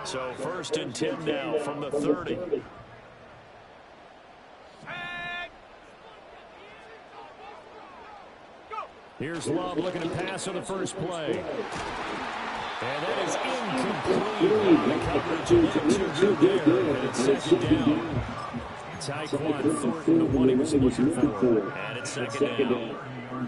So 1st and 10 now from the 30. Here's Love looking to pass on the first play. And that is incomplete. The coverage a little too good there, and it's 2nd down. Tyquan Thornton, the one he was looking for. And it's 2nd down.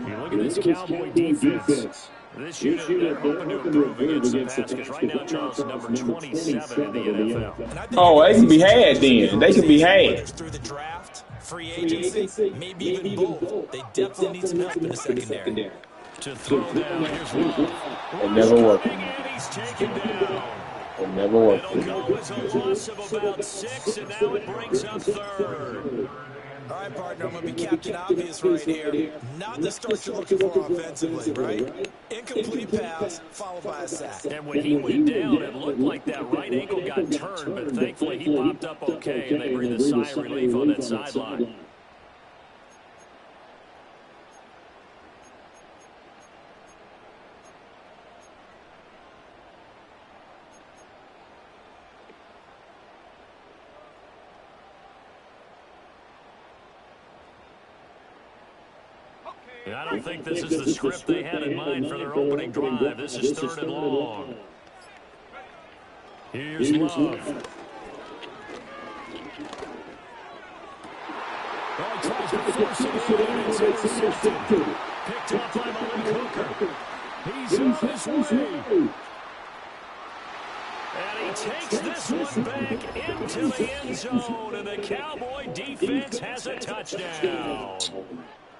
You look at this Cowboy defense. This unit hoping to improve against the pass, because right now Charles is number 27 in the NFL. Oh, they can be had then. They can be had. Through the draft, free agency, maybe even both. They definitely need some help in the secondary. To throw down, here's Love. It never worked. And he's taken down. It never worked. It'll go as a loss of about 6, and now it brings up 3rd. All right, partner, I'm going to be Captain Obvious right here. Not the start you're looking for offensively, right? Incomplete pass, followed by a sack. And when he went down, it looked like that right ankle got turned, but thankfully he popped up okay, and they breathed a sigh of relief on that sideline. I don't think this is the script they had in mind for their opening drive. This is 3rd and long. Here's Love. Oh, he tries to force it in, and it's intercepted. Picked up by Malik Hooker. He's on his way. And he takes this one back into the end zone, and the Cowboy defense has a touchdown.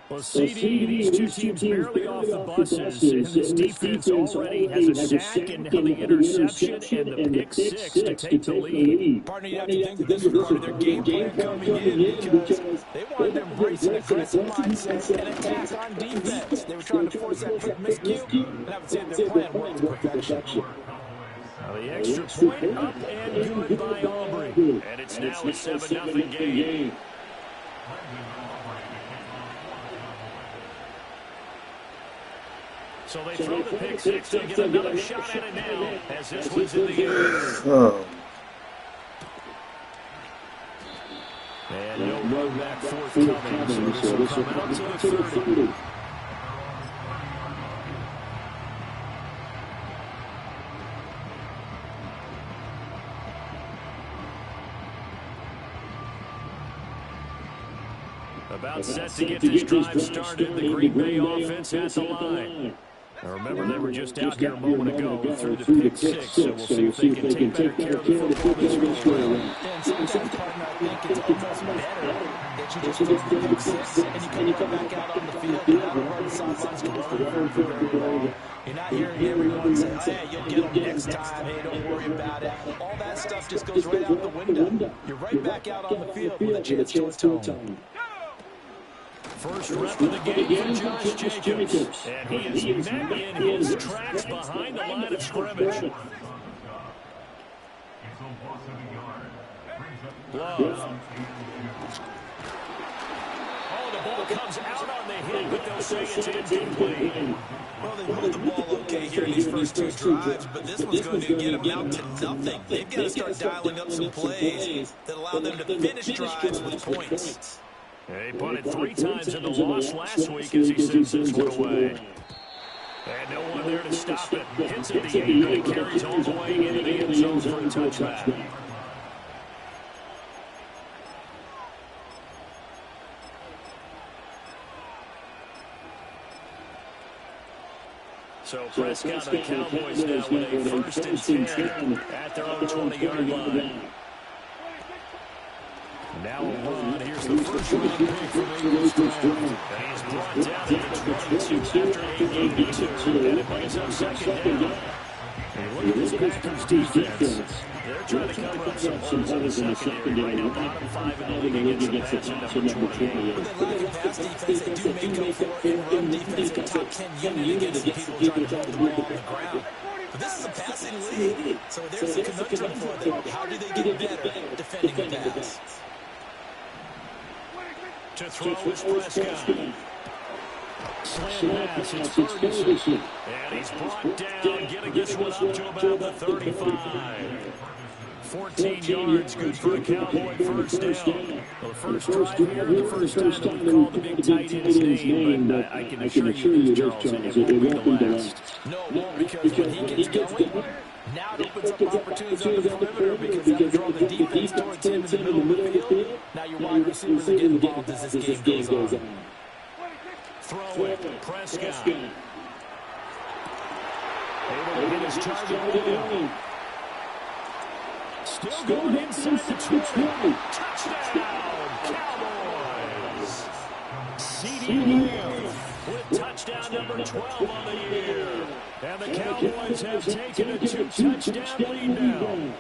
Well, CD, these two teams barely off the buses, and this defense already has a sack and now the interception and the pick 6 to take the lead. Partner, you have to think that this was part of their game plan coming in, because they wanted to embrace an aggressive mindset and attack on defense. They were trying to force that quick miscue, and I would say their plan worked to perfection. The extra point up and good by Aubrey, and it's now a 7-0 game. So they throw the pick 6 to get another shot at it now as this one's in the air. And no run back forthcoming, so this will come out to the 30. About set to get this drive started, the Green Bay offense at the line. Now remember, they were just out here a moment ago through the pick 6, so we'll see if they can take better care of the football this week. And sometimes, partner, I think it's almost better that you just throw the pick 6 and you come back out on the field. You're not running sidelines to run very long. You're not hearing everyone say, hey, you'll get them next time. Hey, don't worry about it. All that stuff just goes right out the window. You're right back out on the field with a chance to atone. First rep of the game for Josh Jacobs. And he is met in his tracks behind the line of scrimmage. Love. Oh, the ball comes out on the hit, but they'll say it's incomplete. Well, they moved the ball okay here in these first 2 drives, but this one's going to get them out to nothing. They've got to start dialing up some plays that allow them to finish drives with points. He punted 3 times in the loss last week as he sends this one away. And no one there to stop it. Hits at the 8, and carries all the way into the end zone for a touchback. So Prescott and the Cowboys now with a 1st and 10 at their own 20-yard line. Now a run. Here's the first round pick from Eagles draft. And he's brought down at the 22 after 8:82. And it brings up 2nd down. And look at this Packers defense. They're trying to cover up some holes in the secondary. Right now, bottom 5 in the league against the pass at number 28. With their lack of pass defense, they do make up for it in run defense. A top 10 unit against people trying to hold the ball on the ground. But this is a passing league, so there's a conundrum for them. How do they get better defending the pass? To throw is Prescott. Slant pass, it's Ferguson. And he's brought down, getting this one up to about the 35. 14 yards, good for a Cowboy first down. Well, the first drive here, the first time that we've called the big tight end's name, but I can assure you, Charles, it won't be the last. No, it won't, because when he gets going, now it opens up opportunities on the perimeter, because that will draw the defense towards him in the middle of the field. Now your wide receivers are getting involved as this game goes on. Throw it, Prescott. Able to get his target in. Still going inside the 20. Touchdown, Cowboys. CeeDee Lamb with touchdown number 12 on the year. And the Cowboys have taken a 2-touchdown lead now.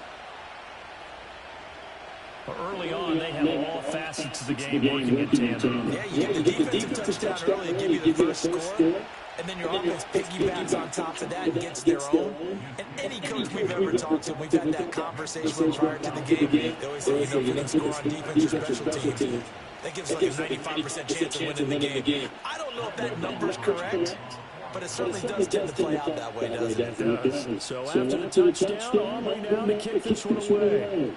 Early on, they have all facets of the game working in tandem. Yeah, you give the defense a touchdown early and give you the first score, and then your offense piggybacks on top of that and gets their own. And any coach we've ever talked to, we've had that conversation prior to the game. They always say, if you can score on defense or special teams, that gives like a 95% chance of winning the game. I don't know if that number's correct, but it certainly does tend to play out that way, doesn't it? It does. So after the touchdown, Aubrey now to kick this one away.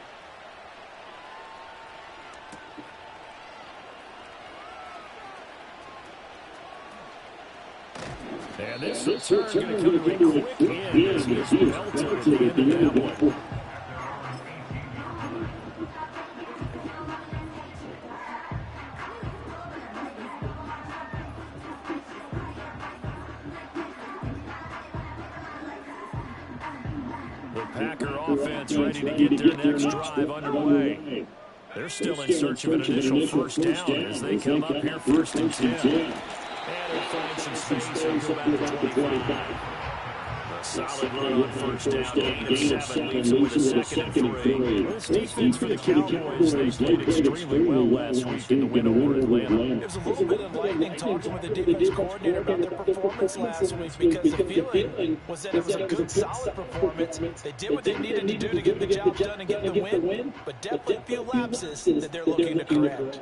And this return going to come to a quick end as he's belted at the end of that one. The Packer offense ready to get their next drive underway. They're still in search of an initial first down as they come up here 1st and 10. And he'll find some space and go back to 25. A solid run on first down, gain of 7, leaves it with a 2nd and 3. This defense for the Cowboys, they played extremely well last week in the win over Atlanta. It was a little bit enlightening talking with the defense coordinator about their performance last week, because the feeling was that it was a good, solid performance. They did what they needed to do to get the job done and get the win, but definitely a few lapses that they're looking to correct.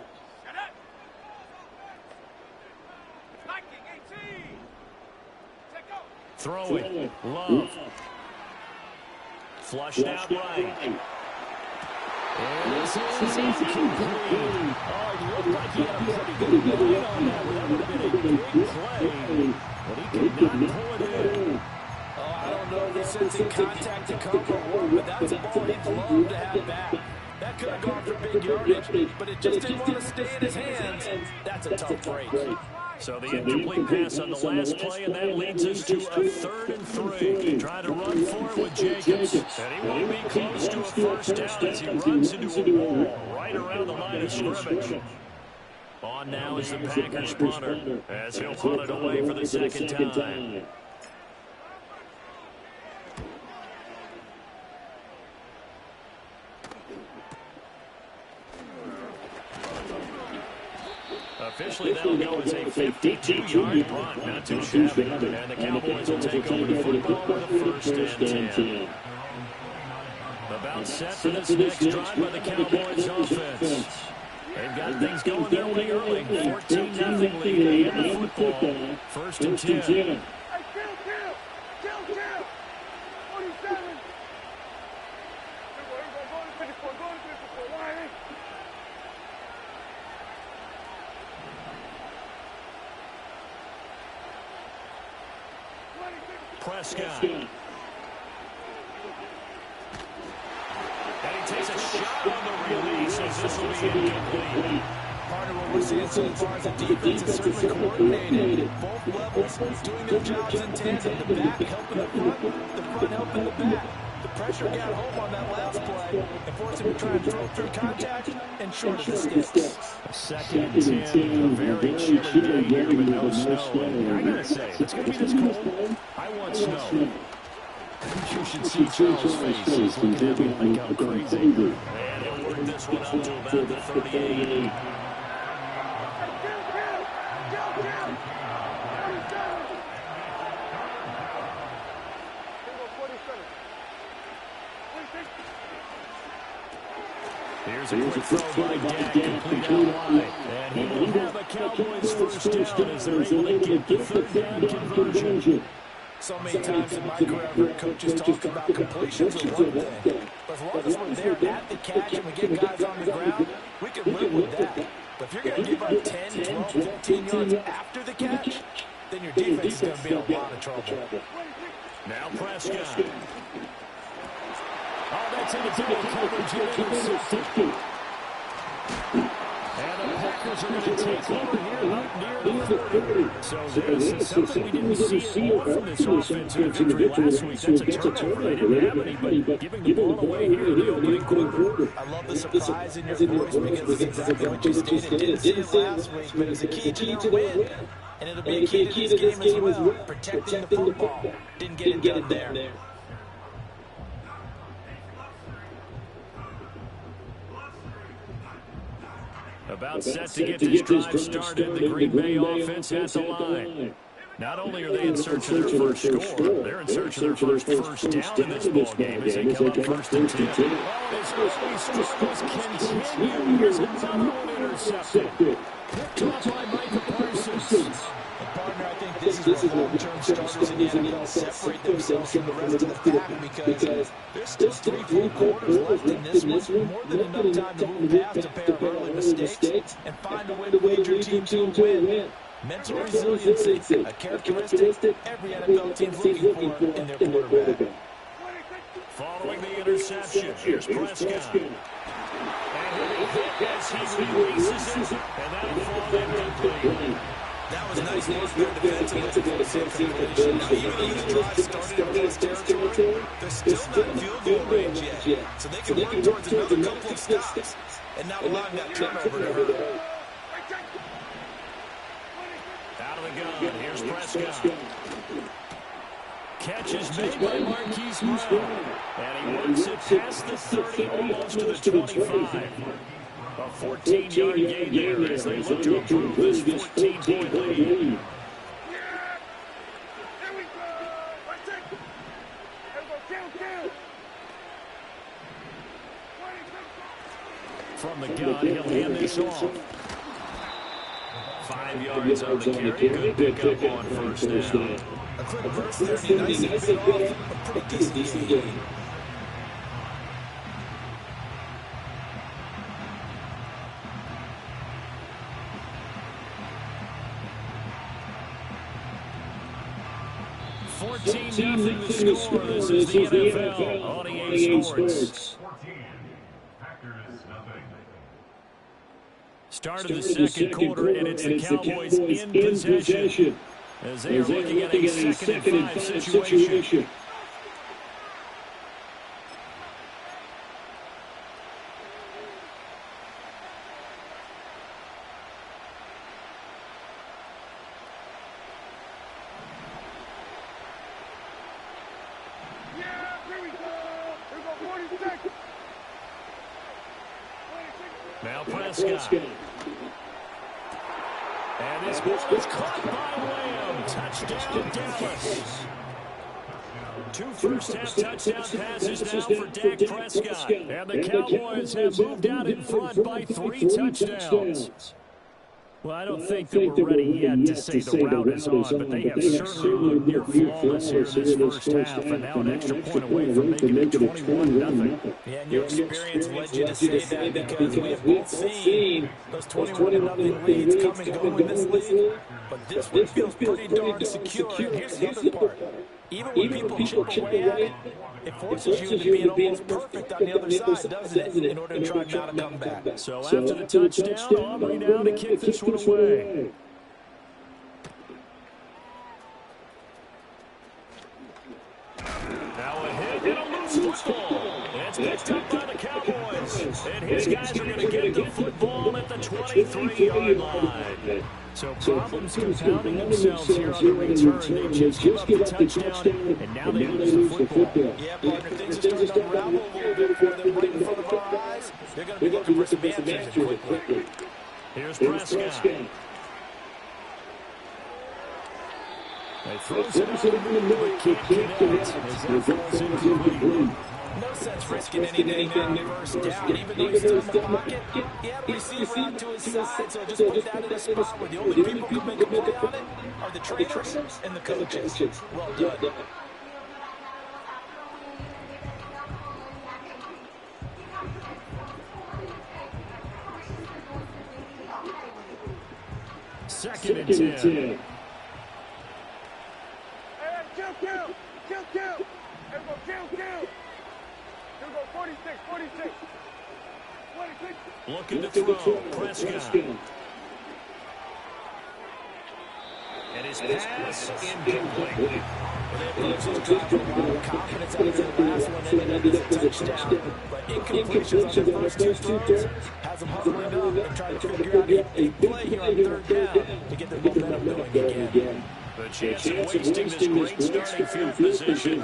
Throw it. Love. Flushed out right. And this is incomplete. Oh, it looked like he had a pretty good line on that. That would have been a big play. But he could not pull it in. Oh, I don't know if he's sensing contact to cover or what, but that's a ball he'd love to have back. That could have gone for big yardage, but it just didn't want to stay in his hands. That's a tough break. So the incomplete pass on the last play, and that leads us to a 3rd and 3. Try to run for it with Jacobs. And he won't be close to a first down as he runs into a wall right around the line of scrimmage. On now is the Packers punter as he'll punt it away for the 2nd time. Officially, that'll go as a 52-yard punt. Not too shabby. And the Cowboys will take over the football with a 1st and 10. About set for this next drive by the Cowboys offense. They've got things going their way early. 14-0 lead in the football. 1st and 10. Prescott. And he takes a shot on the release as this will be incomplete. Part of what we're seeing so far is the defense is certainly coordinated. Both levels doing their jobs in tandem. The back helping the front helping the back. The pressure got home on that last play and forced him to try and throw through contact and short the sticks. 2nd and 10, a very chilly day here with no snow. And I gotta say, if it's gonna be this cold, I want snow. You should see Charles' face. He's looking at me like I'm crazy. And he'll work this one up to about the 38. Here's a quick throw by Dak, complete out wide. And he will Cowboys first down as they're able to get the third down conversion. So many times in my career, I've heard coaches talk about completions are one thing. But as long as we're there at the catch and we get guys on the ground, we can live with that. But if you're going to give up 10, 12, 15 yards after the catch, then your defense is going to be in a lot of trouble. Now Prescott. Oh, that's into double coverage and intercepted. And the Packers are going to take over here up near the 30. So there's something we didn't see more from this offensive victory last week. That's a turnover. They didn't have any, but giving the ball away here in the opening quarter. I love the surprise in your voice because it's exactly what you stated. Didn't see it last week, but it's a key to their win. And it'll be a key to this game as well. Protecting the football. Didn't get it done there. About set to get this drive started, the Green Bay offense at the line. Not only are they in search of their first score, they're in search of their first down in this ballgame as they come up first and 10. As early struggles continue, here's another one intercepted. Picked off by Michael Parsons. Partner, I think this is where long-term struggles in the NFL separate themselves from the rest of the pack because there's still 3 quarters left in this one. More than enough time to move past a pair of early mistakes and find a way to lead your team to a win. Mental resiliency, a characteristic every NFL team's looking for in their quarterback. Following the interception, here's Prescott. And he'll be hit as he releases it, and that'll fall incomplete. That was nice work there defensively to force a completion. Now, even though the drive started in Bills territory, they're still not in field goal range yet. So they can work towards another couple of stops and not allowing that turnover to hurt. Out of the gun, here's Prescott. Catch is made by Marquise Brown. And he works it past the 30, almost to the 25. A 14-yard gain there as they look to improve this 14-point lead. From the gun, he'll hand this off. 5 yards on the carry. Good pickup on first down. A quick burst there, and nice to get off a pretty decent game. Nothing the score. This is the NFL on EA Sports. Start of the second quarter, and it's the Cowboys in possession as they are looking at a second and 5 situation. Now Prescott. And this ball is caught by Lamb. Touchdown, Dallas. 2 first-half touchdown passes now for Dak Prescott. And the Cowboys have moved out in front by 3 touchdowns. Well, I don't think that we're ready yet to say the route is on, but they have certainly looked near flawless here this first half, and now an extra point away from making it 21-0. Yeah, and your experience led you to say that because we have both seen those 21-0 leads come and go in this league, but this one feels pretty darn secure. And here's the other part. Even when people chip away at it, it forces you to be almost perfect on the other side, doesn't it, in order to try not to come back. So after the touchdown, Aubrey down to kick this one away. Now a hit and a loose football. It's picked up by the Cowboys. And his guys are going to get the football at the 23-yard line. So problems compounding themselves here on the return. They just give up the touchdown, and now they lose the football. Yeah, partner, things are starting to unravel a little bit for them right in front of our eyes. They're going to be looking for some answers quickly. Here's Prescott. They throws it out, but can't connect as that falls incomplete. No sense risking anything there on first down, even though he's still in the pocket. Yeah, receiver out to his side, so just put that in a spot where the only people who can make a play on it are the trainers and the coaches. Well done. Second and 10. Kill. Here we go, 46. Looking to throw. Prescott. And his pass incomplete. They approach this drive with a lot of confidence after the last one ended up as a touchdown. But incompletions on the first two throws has them huddling up and trying to figure out a play here on third down to get their momentum going again. The chance of wasting this great starting field position. A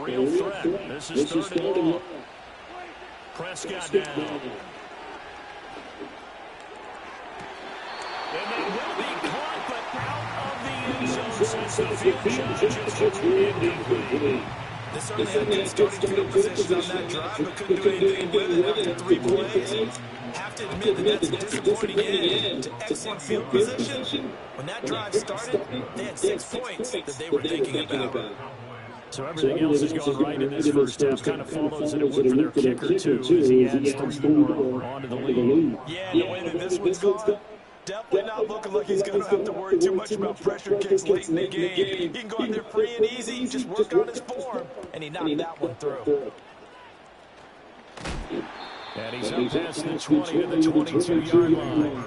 real threat. This is third and long. Prescott down. And they will be caught, but out of the end zone since the field judge is incomplete. They certainly had good starting field position on that drive, but couldn't do anything with it after 3 plays. Have to admit that that's a disappointing end to excellent field position. When that drive started, they had 6 points that they were thinking about. So everything else has gone right in this first half. Kind of follows it for their kicker, too, as he adds 3 more onto the lead. Yeah, the way that this one's gone, definitely not looking like he's going to have to worry too much about pressure kicks late in the game. He can go out there free and easy, just work on his form, and he knocked that one through. And he's up past the 20 to the 22-yard line.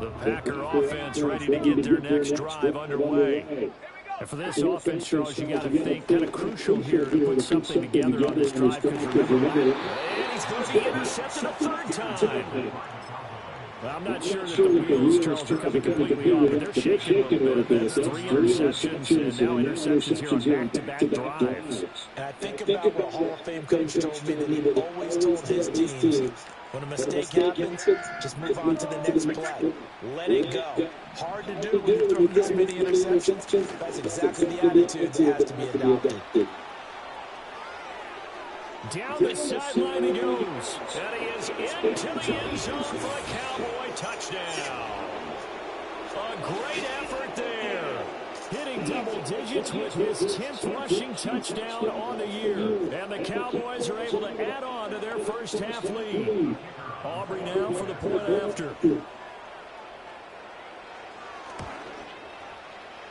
The Packer offense ready to get their next drive underway. And for this offense, Charles, you got to think kind of crucial here to put something together on this drive. Because remember, and he's going to be intercepted a third time. Well, I'm not sure that the wheels, Charles, are coming completely off, but they're shaking a little bit. That's 3 interceptions and now interceptions here on back-to-back drives. And I think about what a Hall of Fame coach told me that he always told his teams, when a mistake happens, just move on to the next play. Let it go. Hard to do when you're throwing this many interceptions. That's exactly the attitude that has to be adopted. Down the sideline he goes. And he is into the end zone for a Cowboy touchdown. A great effort there. Hitting double digits with his 10th rushing touchdown on the year. And the Cowboys are able to add on to their first half lead. Aubrey now for the point after.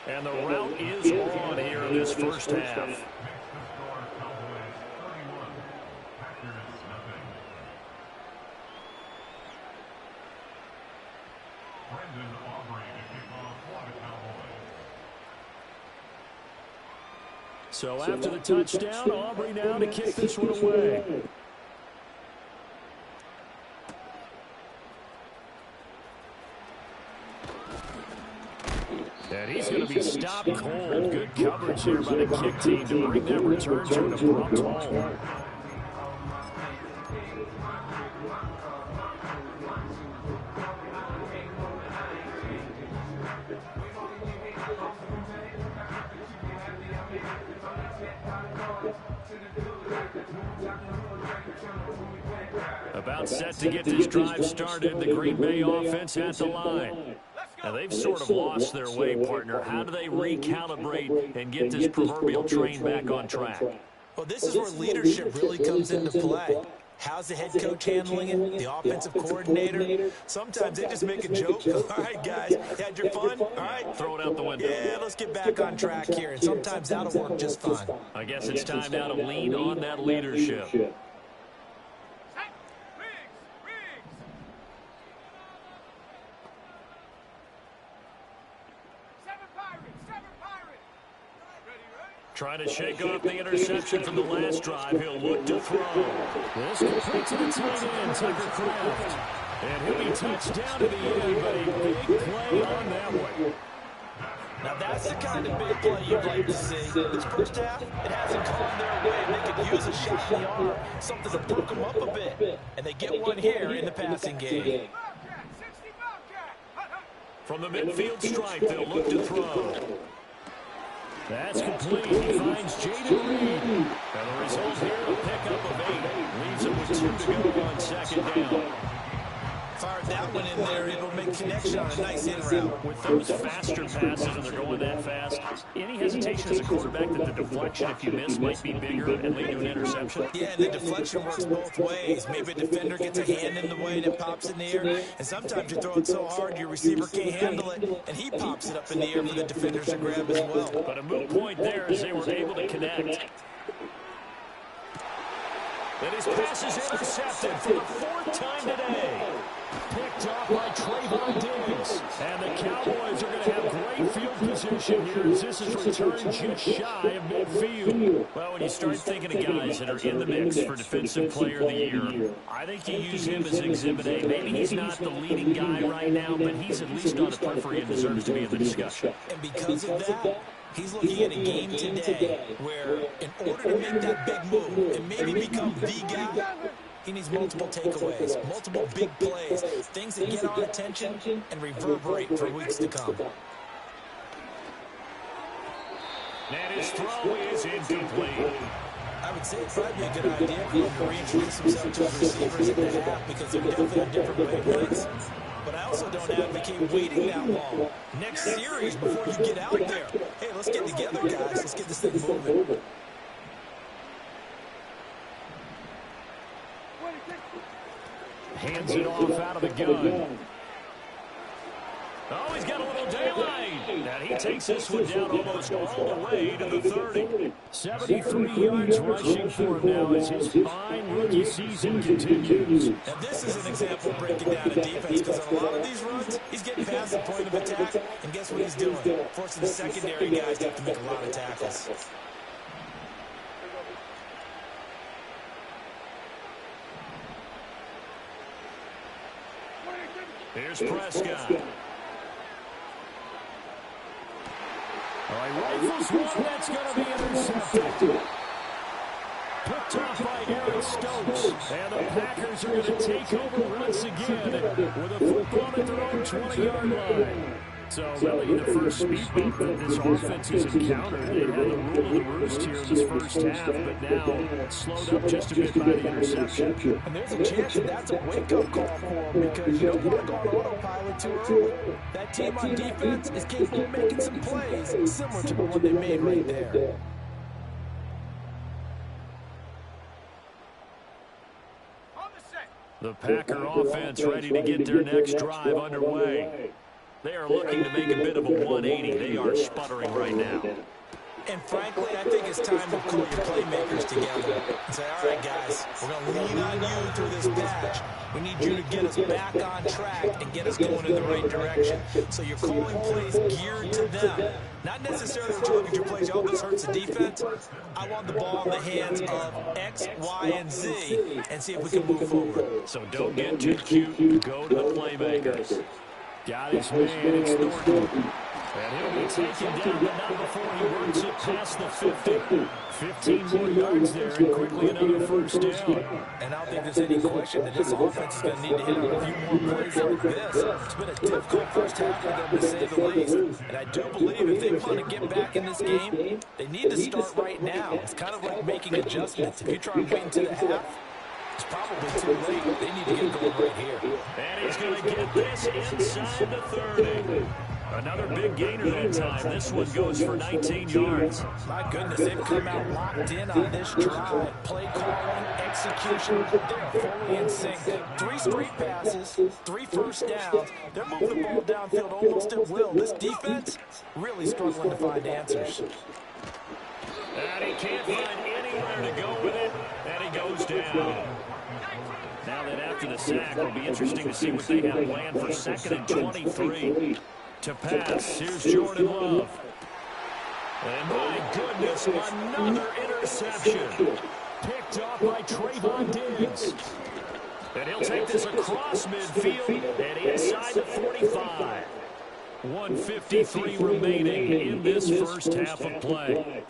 And the route is on here in this first half. So after the touchdown, Aubrey now to kick this one away. And he's going to be stopped cold. Good coverage here by the kick team to bring that return to an abrupt halt. About set to get this drive started, the Green Bay offense at the line. Now, they've sort of lost their way, partner. How do they recalibrate and get this proverbial train back on track? Well, this is where leadership really comes into play. How's the head coach handling it? The offensive coordinator? Sometimes they just make a joke. All right, guys, had your fun? All right. Throw it out the window. Yeah, let's get back on track here. And sometimes that'll work just fine. I guess it's time now to lean on that leadership. Trying to shake off the interception from the last drive. He'll look to throw. This complete to the tight end, Tucker Kraft. And he'll be touched down to the end, but a big play on that one. Now that's the kind of big play you'd like to see. This first half, it hasn't gone their way, they could use a shot in the arm, something to perk them up a bit. And they get one here in the passing game. From the midfield stripe, they'll look to throw. That's complete. He finds Jaden Reed. And the result here, a pickup of 8. Leaves him with 2 to go on second down. Fired that one in there, it'll make connection on a nice in route. With those faster passes and they're going that fast, any hesitation as a quarterback that the deflection, if you miss, might be bigger and lead to an interception? Yeah, and the deflection works both ways. Maybe a defender gets a hand in the way that pops in the air, and sometimes you throw it so hard your receiver can't handle it, and he pops it up in the air for the defenders to grab as well. But a moot point there as they were able to connect. And his pass is intercepted for the 4th time today. Picked off by Trayvon Diggs. And the Cowboys are going to have great field position here as this is returned just shy of midfield. Well, when you start thinking of guys that are in the mix for Defensive Player of the Year, I think you use him as Exhibit A. Maybe he's not the leading guy right now, but he's at least on the periphery and deserves to be in the discussion. And because of that, he's looking at a game today where in order to make that big move and maybe become the guy, he needs multiple takeaways, multiple big plays, things that get our attention and reverberate for weeks to come. And his throw is incomplete. I would say it'd probably be a good idea for him to reintroduce himself to his receivers at the half because they're definitely on different wavelengths. But I also don't advocate waiting that long. Next series before you get out there. Hey, let's get together, guys. Let's get this thing moving. Hands it off out of the gun. Oh, he's got a little daylight. And he takes this one down almost all the way to the 30. 73 yards rushing for him now as his fine rookie season continues. And this is an example of breaking down a defense because on a lot of these runs, he's getting past the point of attack. And guess what he's doing? Forcing the secondary guys to have to make a lot of tackles. Here's Prescott. All right, rifles one that's going to be intercepted. Picked off by Eric Stokes. And the Packers are going to take over once again with a football at their own 20-yard line. So really the first speed bump that this offense has encountered. They had the rule of the roost here in this first half, but now slowed up just a bit by the interception. And there's a chance that that's a wake-up call for them because you don't want to go on autopilot too early. That team on defense is capable of making some plays similar to the one they made right there. The Packer offense ready to get their next drive underway. They are looking to make a bit of a 180. They are sputtering right now. And frankly, I think it's time to call your playmakers together and say, all right, guys, we're going to lean on you through this patch. We need you to get us back on track and get us going in the right direction. So you're calling plays geared to them. Not necessarily that you look at your plays, oh, this hurts the defense. I want the ball in the hands of X, Y, and Z and see if we can move forward. So don't get too cute. Go to the playmakers. Got his man, it's Thornton. And he'll be taken down, but not before he works it past the 50. 15 more yards there, and quickly another first down. And I don't think there's any question that this offense is going to need to hit on a few more plays like this. It's been a difficult first half for them, to say the least. And I do believe if they want to get back in this game, they need to start right now. It's kind of like making adjustments. If you try and wait until the half, it's probably too late. They need to get going right here. And he's going to get this inside the 30. Another big gainer that time. This one goes for 19 yards. My goodness, they've come out locked in on this drive. Play calling, execution, they're fully in sync. 3 straight passes, 3 first downs. They're moving the ball downfield almost at will. This defense really struggling to find answers. And he can't find anywhere to go with it, and he goes down. Now that after the sack, it'll be interesting to see what they have planned for 2nd and 23. To pass, here's Jordan Love. And my goodness, another interception. Picked off by Trayvon Diggs. And he'll take this across midfield and inside the 45. 1:53 remaining in this first half of play.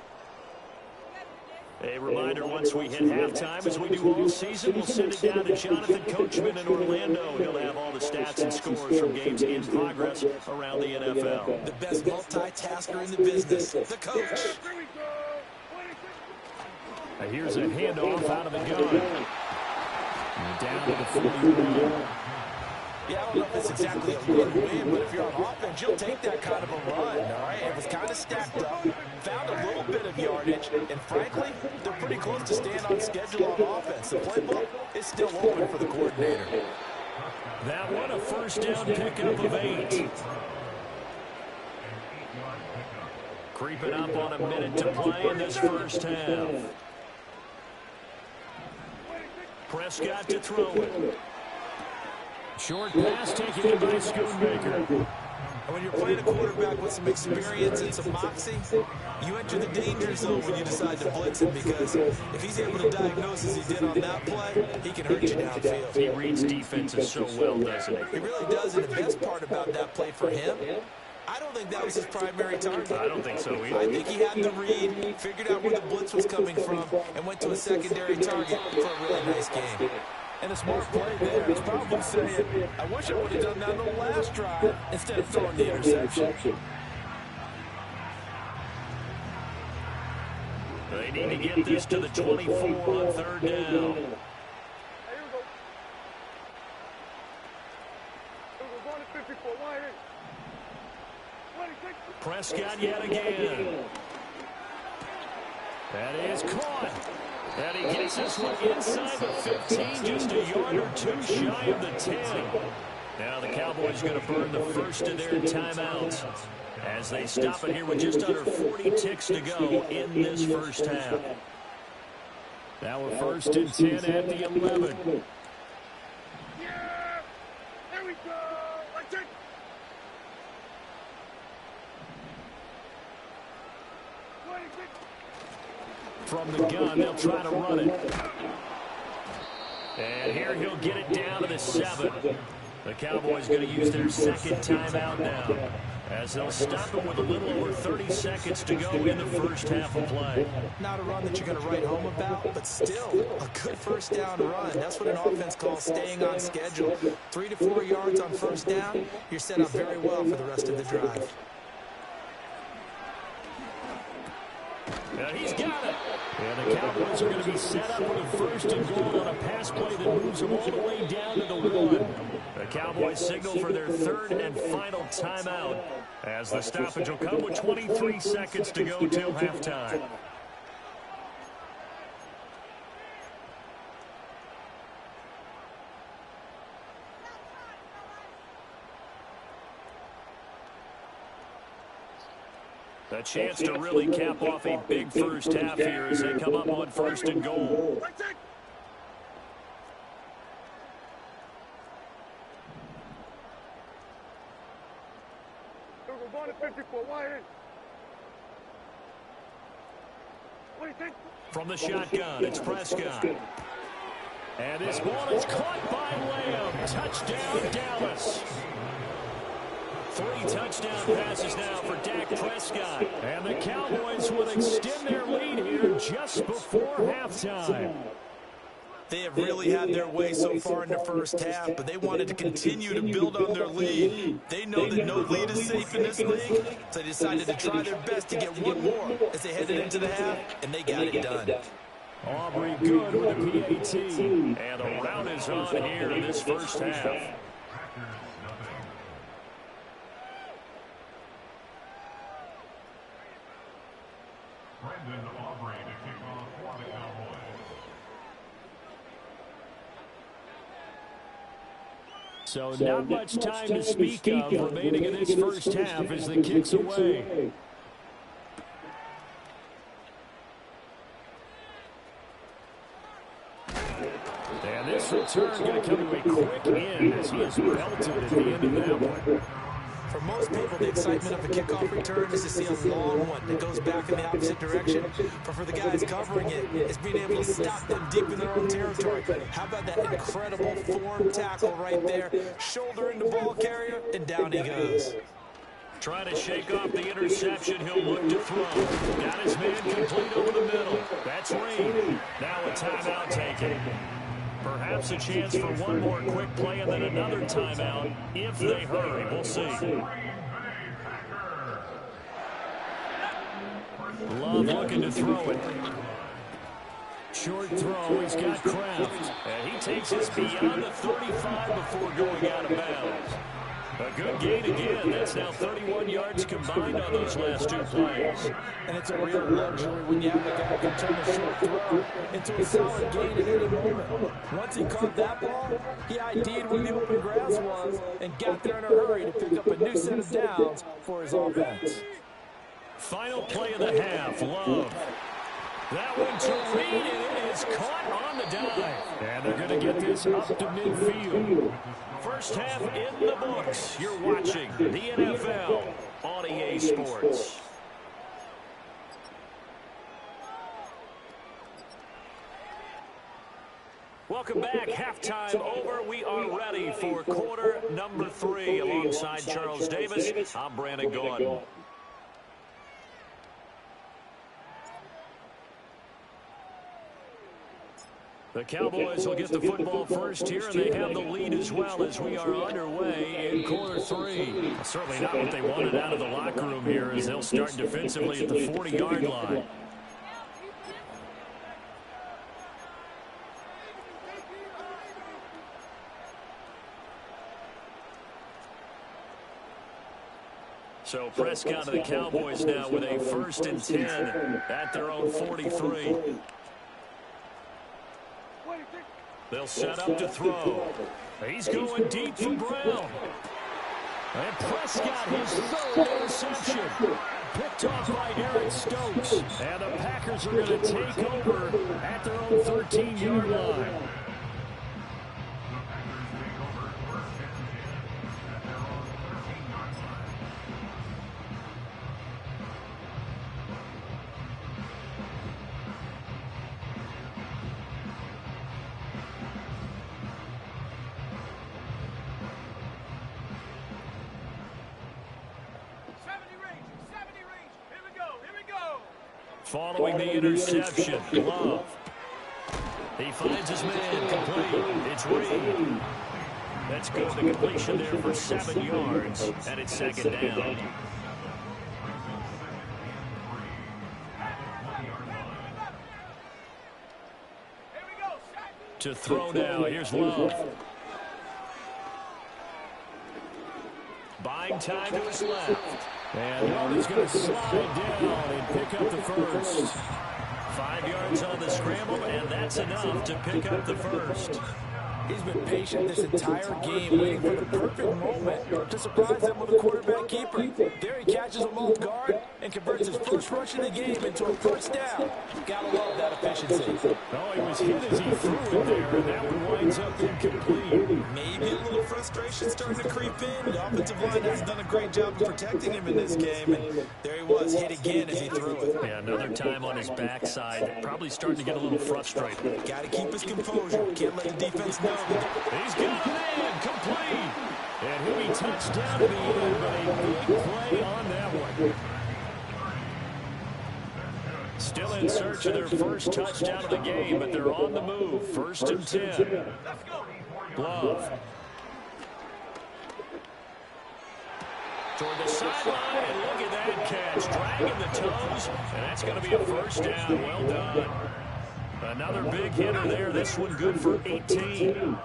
A reminder, once we hit halftime, as we do all season, we'll send it down to Jonathan Coachman in Orlando. He'll have all the stats and scores from games in progress around the NFL. The best multitasker in the business, the coach. Here's a handoff out of the gun. And down to the 41. Yeah, I don't know if it's exactly a win-win, but if you're on offense, you'll take that kind of a run, all right? It was kind of stacked up, found a little bit of yardage, and frankly, they're pretty close to staying on schedule on offense. The playbook is still open for the coordinator. That one, a first down pickup of 8. Creeping up on a minute to play in this first half. Prescott to throw it. Short pass taken in by Schoonmaker. When you're playing a quarterback with some experience and some moxie, you enter the danger zone when you decide to blitz him, because if he's able to diagnose as he did on that play, he can hurt you downfield. He reads defenses so well, doesn't he? He really does, and the best part about that play for him, I don't think that was his primary target. I don't think so either. I think he had the read, figured out where the blitz was coming from, and went to a secondary target for a really nice game. And a smart play there. He's probably saying, I wish I would have done that on the last drive instead of throwing the interception. They need to get this to the 24 on third down. Prescott yet again. That is caught. And he gets this one inside the 15, just a yard or two shy of the 10. Now the Cowboys going to burn the first of their timeouts as they stop it here with just under 40 ticks to go in this first half. Now we're first and 10 at the 11. Yeah! There we go! Let's take. From the gun, they'll try to run it. And here he'll get it down to the 7. The Cowboys going to use their second timeout now, as they'll stop him with a little over 30 seconds to go in the first half of play. Not a run that you're going to write home about, but still a good first down run. That's what an offense calls staying on schedule. 3 to 4 yards on first down, you're set up very well for the rest of the drive. And he's got it. And the Cowboys are going to be set up with a first and goal on a pass play that moves them all the way down to the 1. The Cowboys signal for their third and final timeout, as the stoppage will come with 23 seconds to go till halftime. A chance to really cap off a big first half here as they come up on first and goal. We're going to 54. Why in? What do you think? From the shotgun, it's Prescott. And this ball is caught by Lamb. Touchdown, Dallas. 3 touchdown passes now for Dak Prescott. And the Cowboys will extend their lead here just before halftime. They have really had their way so far in the first half, but they wanted to continue to build on their lead. They know that no lead is safe in this league, so they decided to try their best to get one more as they headed into the half, and they got it done. Aubrey good with a PAT. And the round is on here in this first half. So not much time to speak of remaining in this first half as the kick's away. And this return going to come to a quick end as he is belted at the end of that one. For most people, the excitement of a kickoff return is to see a long one that goes back in the opposite direction. But for the guys covering it, it's being able to stop them deep in their own territory. How about that incredible form tackle right there? Shoulder in the ball carrier, and down he goes. Trying to shake off the interception. He'll look to throw. Got his man complete over the middle. That's Reed. Now a timeout taken. Perhaps a chance for one more quick play and then another timeout if they hurry. We'll see. Love looking to throw it. Short throw. He's got Kraft. And he takes us beyond the 35 before going out of bounds. A good gain again. That's now 31 yards combined on those last two plays. And it's a real luxury when you have a guy who can turn a short throw into a solid gain at any moment. Once he caught that ball, he ID'd where the open grass was and got there in a hurry to pick up a new set of downs for his offense. Final play of the half. Love. That one to Reed, and it is caught on the dive. And they're going to get this up to midfield. First half in the books. You're watching the NFL on EA Sports. Welcome back. Halftime over. We are ready for quarter number 3. Alongside Charles Davis, I'm Brandon Gordon. The Cowboys will get the football first here, and they have the lead as well as we are underway in quarter 3. Certainly not what they wanted out of the locker room here as they'll start defensively at the 40-yard line. So Prescott to the Cowboys now with a 1st and 10 at their own 43. They'll set up to throw. He's going deep for Brown. And Prescott, his 3rd interception. Picked off by Eric Stokes. And the Packers are going to take over at their own 13-yard line. Following the interception, Love. He finds his man complete. It's Reed. That's good. The completion there for 7 yards, and it's 2nd down. To throw now, here's Love. Buying time to his left. And Love is going to slide down and pick up the 1st. 5 yards on the scramble, and that's enough to pick up the 1st. He's been patient this entire game, waiting for the perfect moment to surprise them with a quarterback keeper. There he catches him off guard and converts his first rush of the game into a 1st down. Gotta love that efficiency. Oh, he was hit as he threw it there, and that one winds up incomplete. Maybe a little frustration starting to creep in. The offensive line has done a great job of protecting him in this game, and there he was, hit again as he threw it. Yeah, another time on his backside. Probably starting to get a little frustrated. Got to keep his composure. Can't let the defense know. He's got it in, complete. And he'll be touched down to the end, but a big play on that one. Still in search of their first touchdown of the game, but they're on the move. 1st and 10. Love. Toward the sideline, and look at that catch. Dragging the toes, and that's going to be a 1st down. Well done. Another big hitter there. This one good for 18.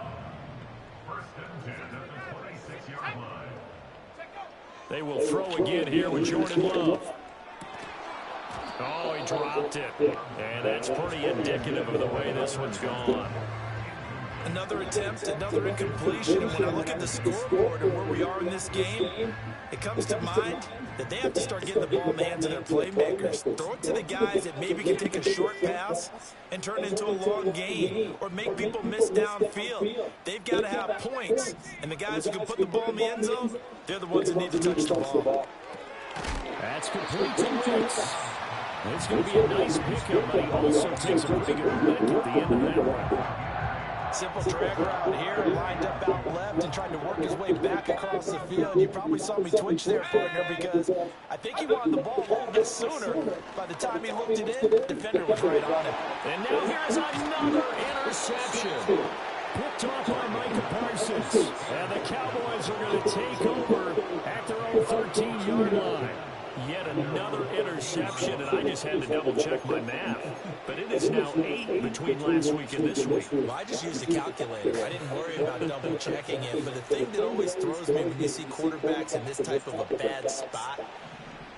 They will throw again here with Jordan Love. Oh, he dropped it. And that's pretty indicative of the way this one's gone. Another attempt, another incompletion. And when I look at the scoreboard and where we are in this game, it comes to mind that they have to start getting the ball in the hands of their playmakers. Throw it to the guys that maybe can take a short pass and turn it into a long gain or make people miss downfield. They've got to have points. And the guys who can put the ball in the end zone, they're the ones that need to touch the ball. That's complete to Wicks. It's going to be a nice pickup, but he also takes a pretty good lick at the end of that one. Simple drag route here, lined up out left and tried to work his way back across the field. You probably saw me twitch there, partner, because I think he wanted the ball a little bit sooner. By the time he looked it in, the defender was right on him. And now here's another interception. Picked off by Micah Parsons. And the Cowboys are going to take over at their own 13-yard line. Yet another interception, and I just had to double-check my math. But it is now 8 between last week and this week. Well, I just used a calculator. I didn't worry about double-checking it. But the thing that always throws me when you see quarterbacks in this type of a bad spot,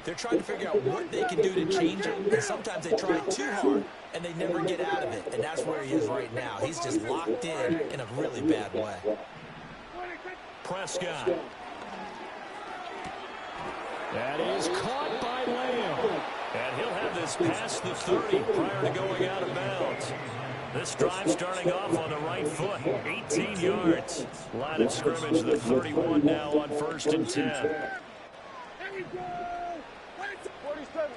they're trying to figure out what they can do to change it. And sometimes they try too hard, and they never get out of it. And that's where he is right now. He's just locked in a really bad way. Prescott. That is caught by Lamb. And he'll have this past the 30 prior to going out of bounds. This drive starting off on the right foot. 18 yards. Line of scrimmage, the 31 now on 1st and 10. Here we go. 47.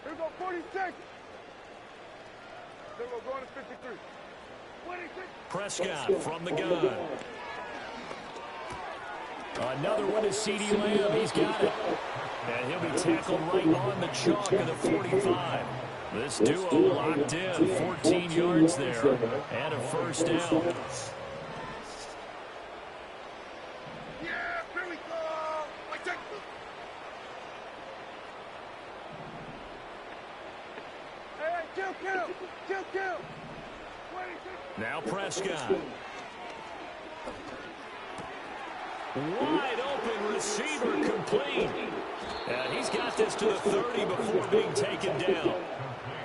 Here we go, 46. Then we're going to 53. 26. Prescott from the gun. Another one is C.D. Lamb. He's got it. And he'll be tackled right on the chalk of the 45. This duo locked in. 14 yards there. And a first down. Yeah, here we go. I take it. Hey, kill. 26. Now Prescott. Wide open receiver complete. And he's got this to the 30 before being taken down.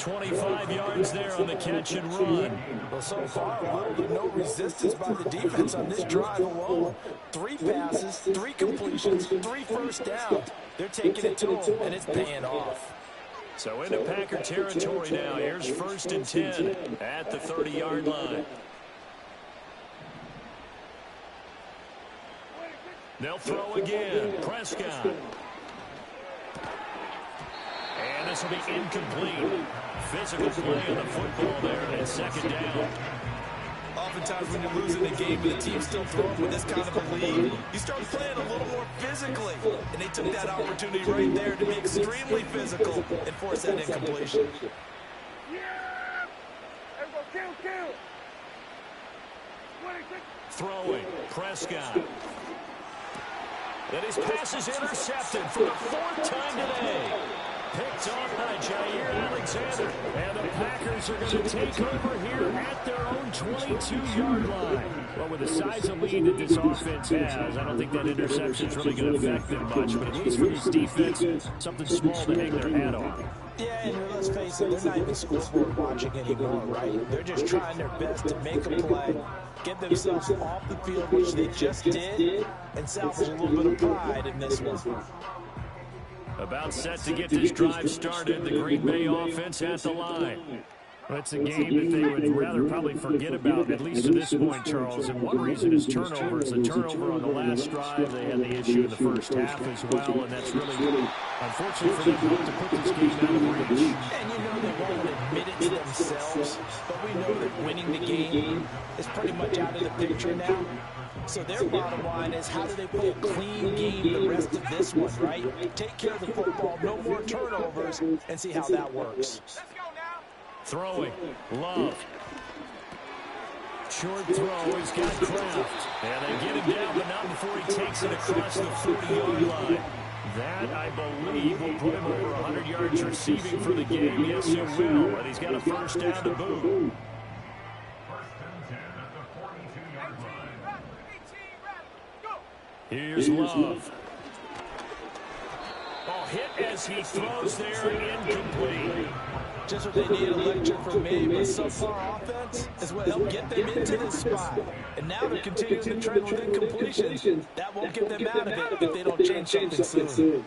25 yards there on the catch and run. Well, so far, little to no resistance by the defense on this drive alone. 3 passes, 3 completions, 3 first downs. They're taking it to him, and it's paying off. So into Packer territory now. Here's 1st and 10 at the 30-yard line. They'll throw again. Prescott. And this will be incomplete. Physical play on the football there, and it's 2nd down. Oftentimes when you're losing a game and the team's still throwing with this kind of a lead, you start playing a little more physically. And they took that opportunity right there to be extremely physical and force that incompletion. Yeah. Everybody kill. 26. Throwing. Prescott. And his pass is intercepted for the 4th time today. Picked off by Jair Alexander. And the Packers are going to take over here at their own 22-yard line. Well, with the size of lead that this offense has, I don't think that interception is really going to affect them much. But at least for this defense, something small to hang their hat on. Yeah, and let's face it, they're not even scoreboard watching anymore, right? They're just trying their best to make a play, get themselves off the field, which they just did, and salvage a little bit of pride in this one. About set to get this drive started, the Green Bay offense at the line. Well, it's a game that they would rather probably forget about, at least to this point, Charles. And one reason is turnovers. The turnover on the last drive, they had the issue in the first half as well, and that's really unfortunate for them not to put this game out of reach. And you know they won't admit it to themselves, but we know that winning the game is pretty much out of the picture now. So their bottom line is, how do they play a clean game the rest of this one, right? Take care of the football, no more turnovers, and see how that works. Throwing. Love. Short throw. He's got Kraft. And they get him down, but not before he takes it across the 40-yard line. That, I believe, will put him over 100 yards receiving for the game. Yes, it will. And he's got a first down to boot. Here's Love. Oh, hit as he throws there, incomplete. Just what they need, a lecture from me, but so far offense is what helped get them into this spot. And now they're continuing the trend with incompletions. That won't get them out of it if they don't change something soon.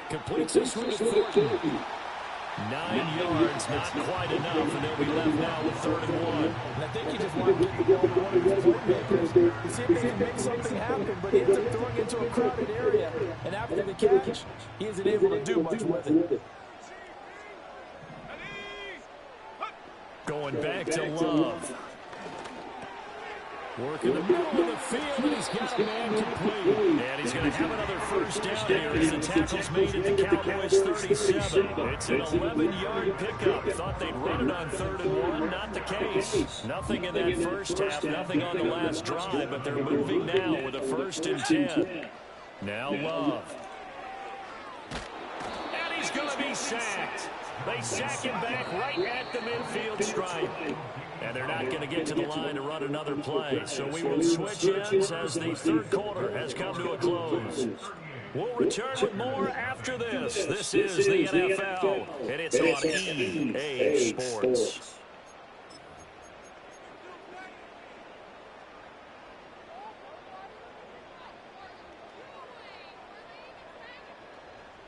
Completes this one to Thornton. 9 yards, not quite enough, and they'll be left now with 3rd and 1. And I think he just wanted to get the ball to one of his playmakers to see if they can make something happen, but he ends up throwing into a crowded area. And after the catch, he isn't able to do much with it. Going back to Love. Working the middle of the field, and he's got a man complete. And he's going to have another first down here as the tackle's made at the Cowboys' 37. It's an 11-yard pickup. Thought they'd run it on 3rd and 1. Not the case. Nothing in that first half, nothing on the last drive, but they're moving now with a 1st and 10. Now Love. And he's going to be sacked. They sack him back right at the midfield stripe. And they're not going to get to the line to run another play. So we will switch ends as the 3rd quarter has come to a close. We'll return with more after this. This is the NFL, and it's on EA Sports.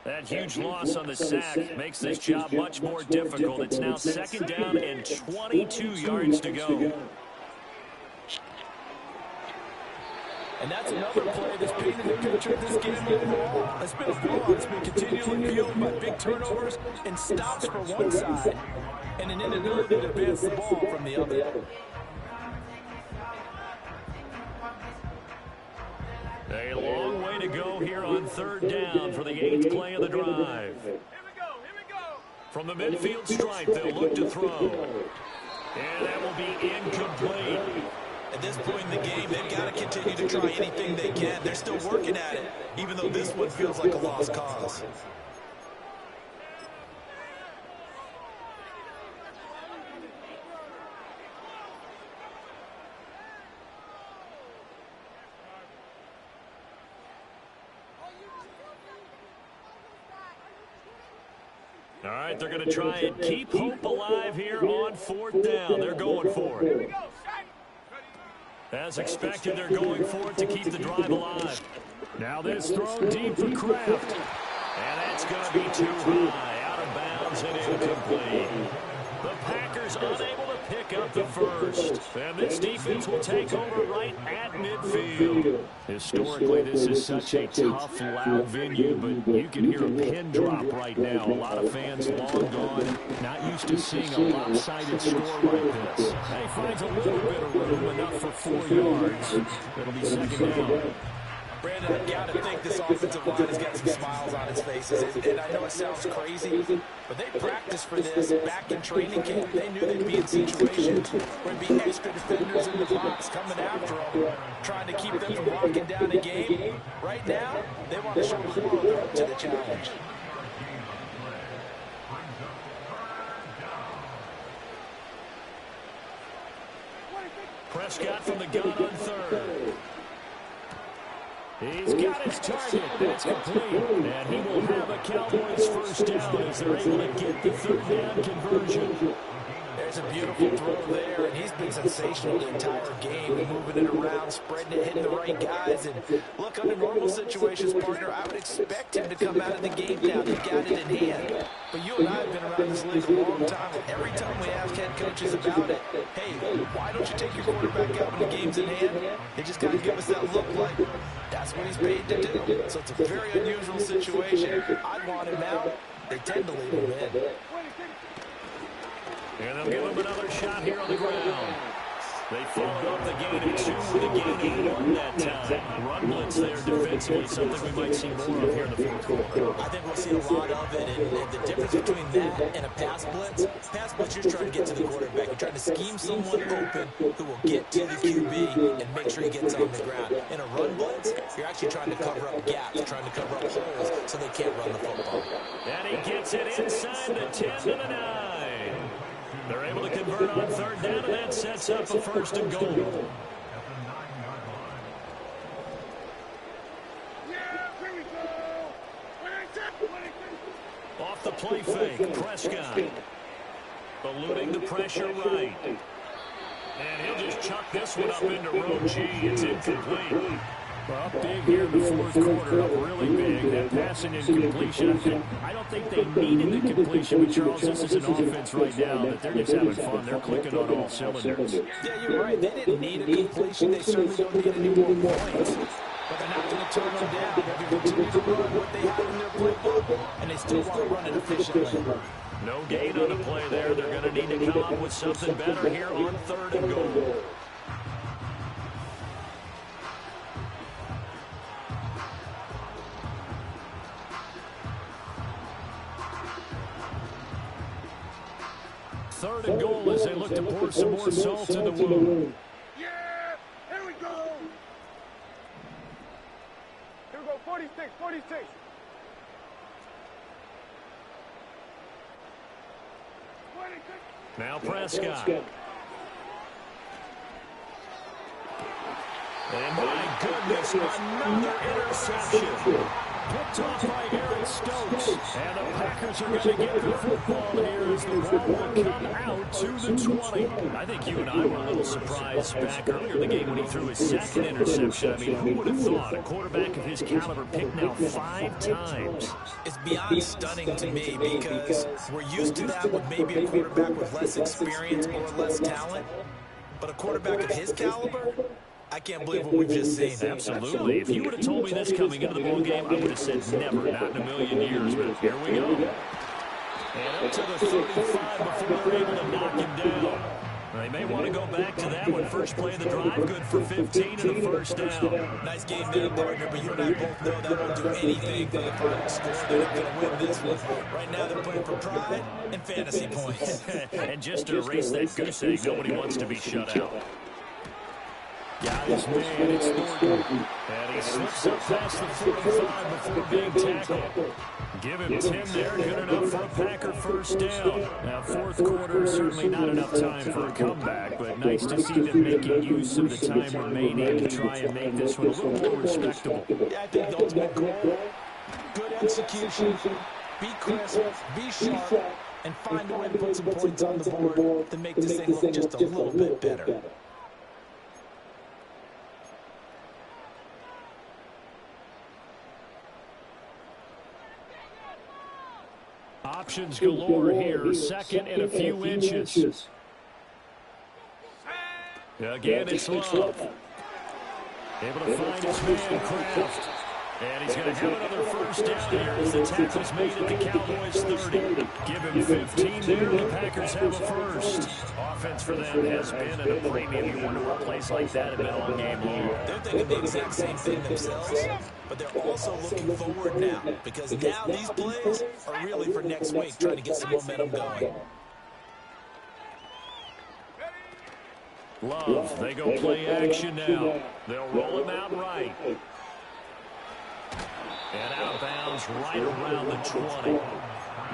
That huge loss on the sack makes this job much more difficult. It's now 2nd down and 22 yards to go. And that's another play that's painted the picture of this game overall. It's been a blowout. It's been continually fueled by big turnovers and stops for one side and an inability to advance the ball from the other. A long way to go here on 3rd down for the 8th play of the drive. Here we go. From the midfield stripe, they'll look to throw. And that will be incomplete. At this point in the game, they've got to continue to try anything they can. They're still working at it, even though this one feels like a lost cause. All right, they're going to try and keep hope alive here on 4th down. They're going for it. As expected, they're going for it to keep the drive alive. Now this throw deep for Kraft. And that's going to be too high, out of bounds and incomplete. The Packers unable to pick up the first. And this defense will take over right at midfield. Historically, this is such a tough, loud venue, but you can hear a pin drop right now. A lot of fans long gone, not used to seeing a lopsided score like this. And he finds a little bit of room, enough for 4 yards. It'll be 2nd down. Brandon, I've got to think this offensive line has got some smiles on its faces. And I know it sounds crazy, but they practiced for this back in training camp. They knew they'd be in situations where there'd be extra defenders in the box coming after them, trying to keep them from locking down a game. Right now, they want to show the world they're up to the challenge. Prescott from the gun on 3rd. He's got his target. That's complete. And he will have a Cowboys first down as they're able to get the 3rd down conversion. There's a beautiful throw there, and he's been sensational the entire game, moving it around, spreading it, hitting the right guys. And look, under normal situations, partner, I would expect him to come out of the game now. He's got it in hand. But you and I have been around this league a long time, and every time we ask head coaches about it, hey, why don't you take your quarterback out when the game's in hand? They just kind of give us that look like that's what he's paid to do. So it's a very unusual situation. I'd want him out. They tend to leave him in. And they'll give him another shot here on the ground. They followed up the gain of 2 with a gain of 1 that time. Run blitz there defensively, something we might see more of here in the 4th quarter. I think we'll see a lot of it, and the difference between that and a pass blitz, you're trying to get to the quarterback. You're trying to scheme someone open who will get to the QB and make sure he gets on the ground. In a run blitz, you're actually trying to cover up gaps, trying to cover up holes so they can't run the football. And he gets it inside the 10 to the 9. They're able to convert on 3rd down, and that sets up a 1st and goal. Off the play fake, Prescott. Eluding the pressure right. And he'll just chuck this one up into row G. It's incomplete. Up big here in the 4th quarter, up really big. That passing incompletion, I don't think they needed the completion, but Charles, this is an offense right now that they're just having fun. They're clicking on all cylinders. Yeah, you're right. They didn't need a completion. They certainly don't need any more points. But they're not going to turn them down. They're going to continue to run what they have in their playbook, and they still want to run it efficiently. No gain on the play there. They're going to need to come up with something better here on 3rd and goal. Third and goal as they look to pour some more salt in the wound. Yeah, here we go. Here we go, 46, 46. Now Prescott. And my goodness, another interception. Picked off by Aaron Stokes. And the Packers are going to get the football here as the ball will come out to the 20. I think you and I were a little surprised back earlier in the game when he threw his 2nd interception. I mean, who would have thought a quarterback of his caliber picked now 5 times? It's beyond stunning to me because we're used to that with maybe a quarterback with less experience or less talent. But a quarterback of his caliber, I can't believe what we've just seen. Absolutely. If you would have told me this coming into the ball game, I would have said never, not in a million years. But here we go. And up to the 35 before they're able to knock him down. They may want to go back to that one. First play of the drive, good for 15 and a first down. Nice game there, partner, but you and I both know that won't do anything for the final score. They're not going to win this one. Right now they're playing for pride and fantasy points. And just to erase that goose egg, nobody wants to be shut out. Got his man, it's Thornton. And he slips up past the 45 before being tackled. Give him 10 there, good enough for a Packer first down. Now, 4th quarter, certainly not enough time for a comeback, but nice to see them making use of the time remaining to try and make this one a little more respectable. Yeah, I think the ultimate goal, good execution, be crisp, be sharp, and find a way to put some points on the board to make this thing look just a little bit better. Options galore here, 2nd and a few inches. Again, it's Love. Able to find his man, Kraft. And he's going to have another first down here as the tackle's made at the Cowboys 30. Give him 15 there, the Packers have a first. Offense for them has been at a premium. You wonder what plays like that have been all game long. They're thinking the exact same thing themselves, but they're also looking forward now because now these plays are really for next week, trying to get some momentum going. Love, they go play action now. They'll roll him out right. And out of bounds right around the 20.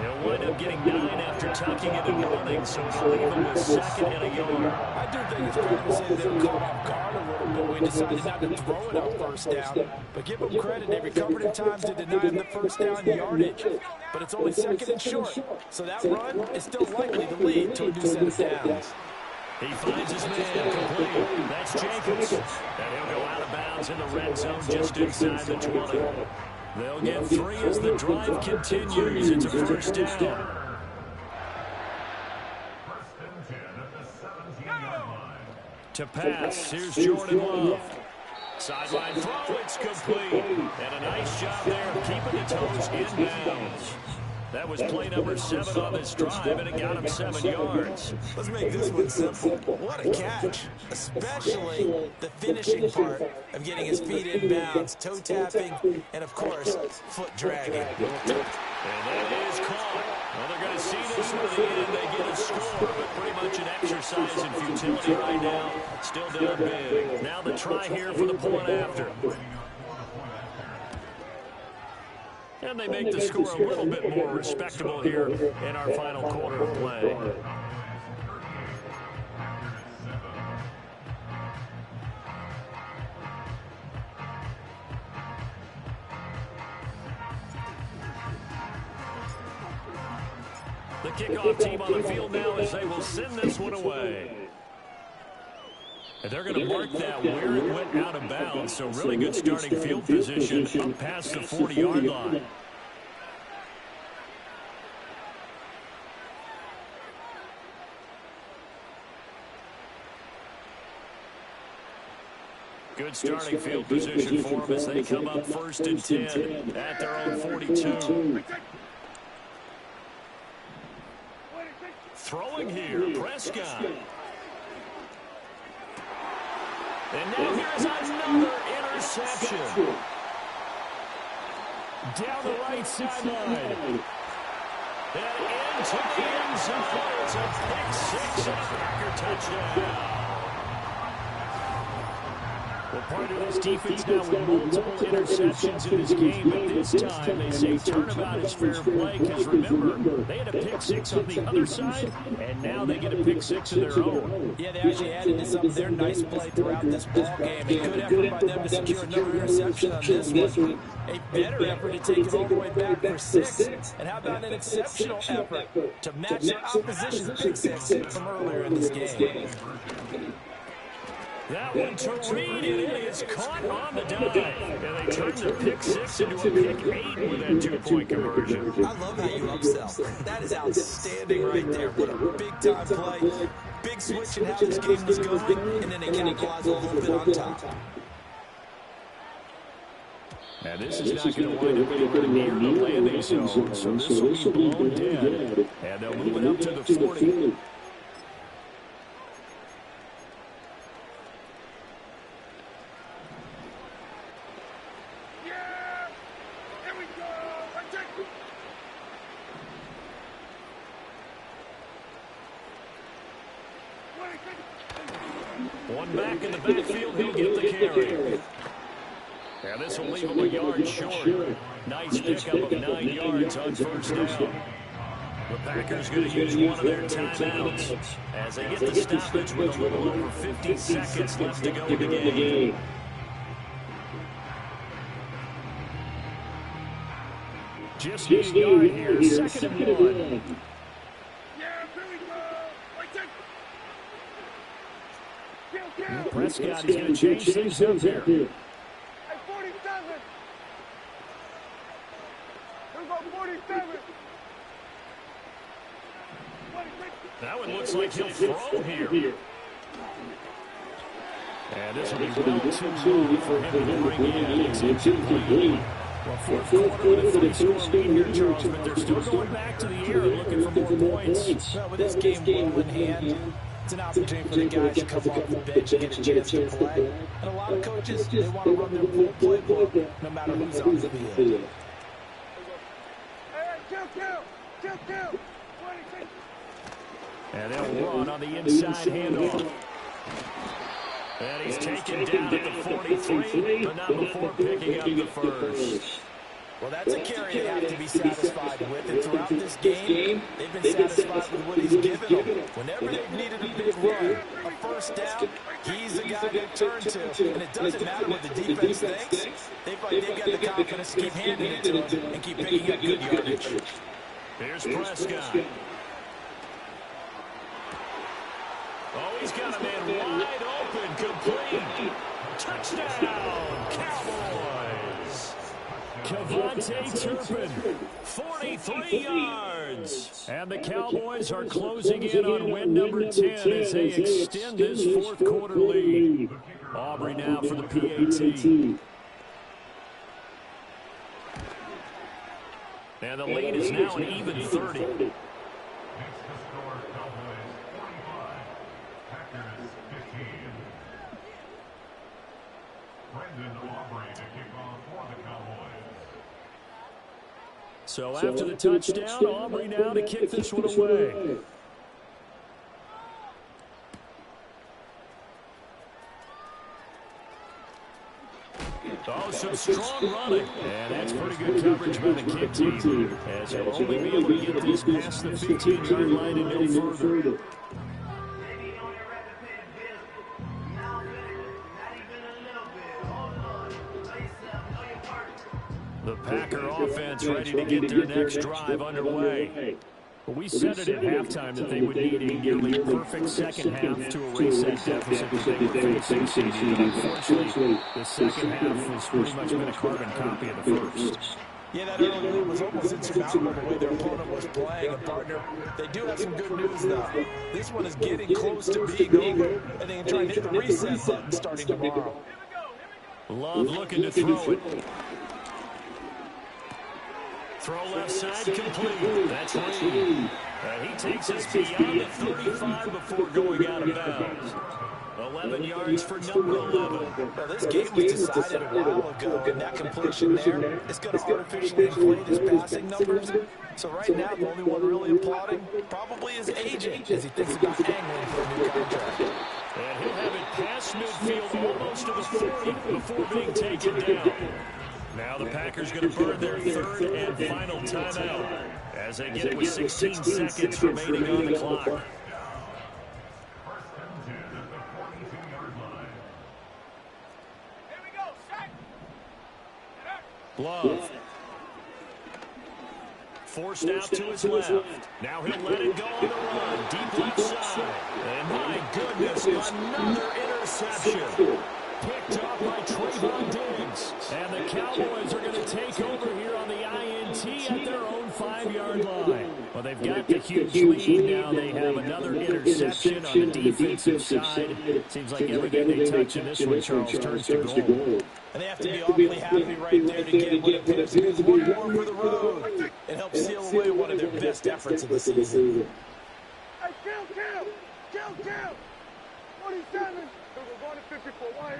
They'll wind up getting 9 after tucking it and running, so we'll leave him with 2nd and a yard. I do think it's fair to say they were caught off guard a little bit. We decided not to throw it on first down. But give them credit. They recovered in time to deny him the first down yardage. But it's only 2nd and short. So that run is still likely to lead to a new set of downs. He finds his man complete. That's Jacobs. And he'll go out of bounds in the red zone just inside the 20. They'll get 3 as the drive continues. It's a first down. To pass, here's Jordan Love. Sideline throw, it's complete. And a nice job there of keeping the toes inbounds. That was play number 7 on this drive, and it got him 7 yards. Let's make this one simple. What a catch, especially the finishing part of getting his feet in bounds, toe tapping, and of course, foot dragging. And that is caught. Well, they're going to see this one at the end. They get a score, but pretty much an exercise in futility right now. Still down big. Now the try here for the point after. And they make the score a little bit more respectable here in our final quarter of play. The kickoff team on the field now as they will send this one away. And they're going to mark that where it went out of bounds, so really good starting field position up past the 40-yard line. Good starting field position for them as they come up 1st and 10 at their own 42. Throwing here, Prescott. And now here's another interception. Down the right sideline. And into the end zone. It's a pick six and a Packer touchdown. Well, part of this defense now with multiple interceptions in this game, but this time they say turnabout is fair play because, remember, they had a pick six on the other side, and now they get a pick six of their own. Yeah, they actually added to some of their nice play throughout this ball game. A good effort by them to secure another interception on this one. A better effort to take it all the way back for 6. And how about an exceptional effort to match their opposition's pick six from earlier in this game? That one to Reed, and it is caught on the dive. And they turn the pick six into a pick 8 with that two-point conversion. I love how you upsell. That is outstanding right there. What a big-time play. Big switch in how this game was going, and then they capitalize a little bit on top. Now this is not going to wind up anywhere near the landing zone, so this will be blown dead. And they'll move it up to the 40. One back in the backfield, he'll get the carry. Now this will leave him a yard short. Nice pickup of 9 yards on first down. The Packers going to use one of their timeouts as they get the stoppage with a little over 50 seconds left to go in the game. Just need a yard here, second and 1. Prescott is going to change things up here. At 47. Let's go 47. That one looks like he'll throw here. And this will be well too low for him to bring in. It's incomplete. Well, fourth quarter with a 3-score lead here, Charles, but they're still going back to the air looking for more points. Well, with this game well in hand, it's an opportunity for the guys to come off the bench and get a chance to play. And a lot of coaches, they want to run their full playbook no matter who's on the field. Kill. And they'll run on the inside handoff. And he's taken down at the 43, but not before picking up the first. Well, that's a carry they have to be satisfied with. And throughout this game, they've been satisfied with what he's given them. Whenever they've needed a big run, a first down, he's the guy they turn to. And it doesn't matter what the defense thinks. They feel like they've got the confidence to keep handing it to him and keep picking up good yardage. Here's Prescott. Oh, he's got a man wide open, complete. Touchdown, Cowboys. Kevontae Turpin, 43 yards. And the Cowboys are closing in on win number 10 as they extend this fourth quarter lead. Aubrey now for the PAT. And the lead is now an even 30. So after the touchdown, Aubrey now to kick this one away. Oh, some strong running. And that's pretty good coverage by the kick team, as they'll only be able to get these past the 15-yard line and no further. The Packer offense ready to get their next drive underway. We said it at halftime that they would need a nearly perfect second half to erase that deficit that they were facing. Unfortunately, the second half has pretty much been a carbon copy of the first. Yeah, that early lead was almost insurmountable the way their opponent was playing. And, partner, they do have some good news, though. This one is getting close to being over, and they can try and hit the reset button starting tomorrow. Love looking to throw it. Throw left side complete. That's Reed. And he takes us beyond the 35 before going out of bounds. 11 yards for number 11. Well, this game was decided a while ago, and that completion there is going to artificially inflate his passing numbers. So right now, the only one really applauding probably is agent as he thinks about angling for a new contract. And he'll have it past midfield almost to the 40 before being taken down. Now the Packers going to burn their third and final timeout as they get it with 16 seconds remaining on the clock. Love. Forced out to his left. Now he'll let it go on the run. Deep left side. And my goodness, another interception. Picked off by Trayvon Diggs. And the Cowboys are going to take over here on the INT at their own 5-yard line. Well, they've got the huge lead. Now they have another interception on the defensive side. Seems like everything they touch in this one, Charles, turns to gold. And they have to be awfully happy right there to get what appears to be one more for the road. It helps seal away one of their best efforts of the season. Hey, kill! 47! We're going to 54. Why is?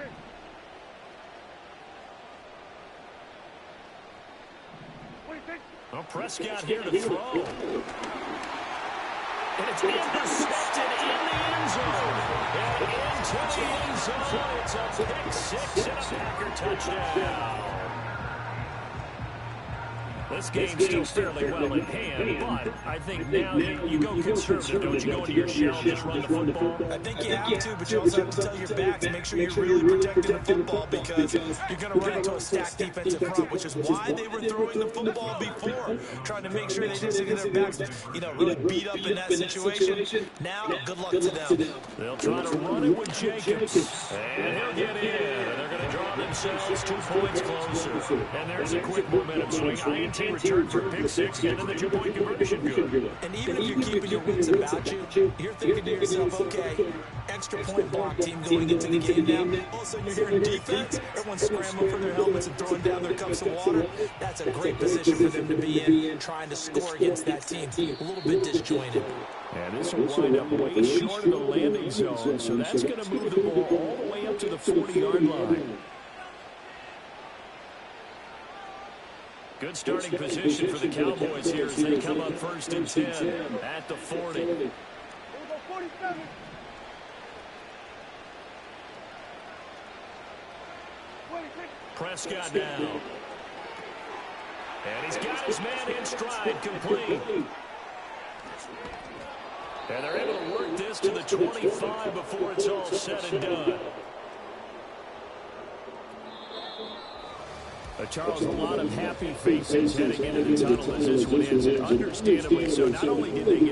What do you think? Well, Prescott here to throw. And it's intercepted in the end zone. And into the end zone. It's a pick six and a Packer touchdown. This game's still fairly well in hand, but I think now you go conservative, don't you? Go into your shell and just run the football. I think you have to, but you also have to tell your backs, make sure you're really protecting the football because you're going to run into a stacked defensive front, which is why they were throwing the football before, trying to make sure they didn't get their backs, really beat up in that situation. Now, good luck to them. They'll try to run it with Jacobs, and he'll get in, and they're going to draw themselves 2 points closer. And there's a quick momentum swing. INT return for pick six, and then the 2-point conversion good. And even if you're keeping your wits about you, you're thinking to yourself, okay, extra point block team going into the game now. All of a sudden you're hearing defense, everyone's scrambling for their helmets and throwing down their cups of water. That's a great position for them to be in, trying to score against that team. A little bit disjointed. And this will wind up way short of the landing zone, so that's going to move the ball all the way up to the 40-yard line. Good starting position for the Cowboys here as they come up 1st and 10 at the 40. Here we go, 47. Prescott now. And he's got his man in stride, complete. And they're able to work this to the 25 before it's all said and done. Charles, a lot of happy faces heading into the tunnel as this one ends, and understandably so. Not only did they get